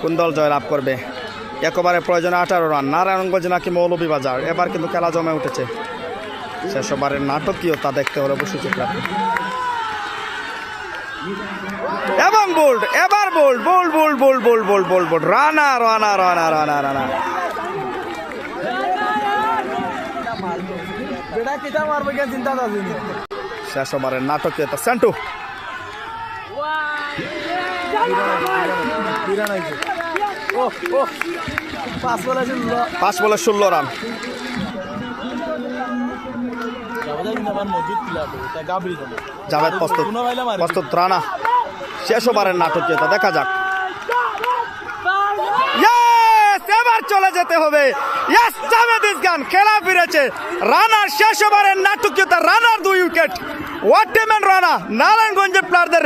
কোন দল জয়লাভ করবে। একেবারে প্রয়োজনে 18 রান। নারায়ণগঞ্জ নাকি মৌলভীবাজার, এবার কিন্তু খেলা জমে উঠেছে। শেষ ওভারের নাটকীয়তা দেখতে হলে অবশ্যই চোখ রাখুন। এবং বোল্ড, এবার bowled bowled bowled bowled bowled bowled bowled bowled Rana Rana Rana Rana Rana. শেষ ওভারের নাটকীয়তা সেন্টু। 5 বলে 16 রান। জাভেদ প্রস্তুত রানা। শেষ ওভারের নাটকীয়তা দেখা যাক। এবার চলে যেতে হবে। জাভেদ ইসগান খেলা ফিরেছে। রানার শেষ ওভারের নাটকীয়তা, রানার 2 wicket. What a man Rana. নারায়ণগঞ্জের প্লেয়ারদের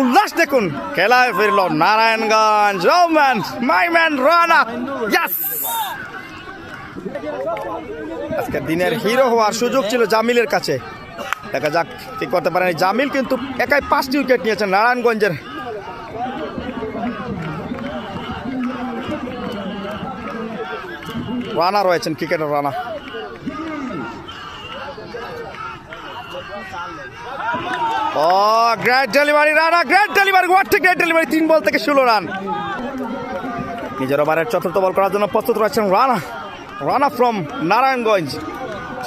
উল্লাস দেখুন। খেলায় ফিরল নারায়ণগঞ্জ। Oh man, my man Rana. Yes, আজকে দিনের হিরো হওয়ার সুযোগ ছিল জামিলের কাছে। দেখা যাক ঠিক করতে পারেনি জামিল, কিন্তু একাই 5টি উইকেট নিয়েছেন নারায়ণগঞ্জের। রানা রয়েছেন, cricketer Rana. Oh great delivery Rana, great delivery. What a great delivery. 3 ball থেকে 16 রান। নিজের ওভারের 4র্থ বল করার জন্য প্রস্তুত রয়েছেন রানা। রানা ফ্রম নারায়ণগঞ্জ।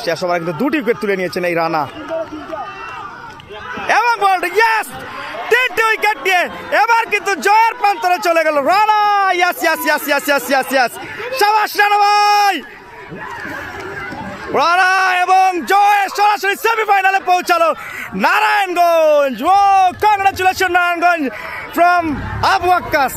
শেষ ওভারে কিন্তু 2টি উইকেট তুলে নিয়েছেন এই রানা। এবং বলড, ইয়েস, 3টি উইকেট নিয়ে এবার কিন্তু জয়ের প্রান্তরে চলে গেল Rana. Yes yes yes yes yes yes yes. শাবাশ রানা ভাই। রানা এবং জয় সরাসরি সেমিফাইনালে পৌঁছালো Narayanganj. Oh congratulation Narayanganj from Abu Akkas.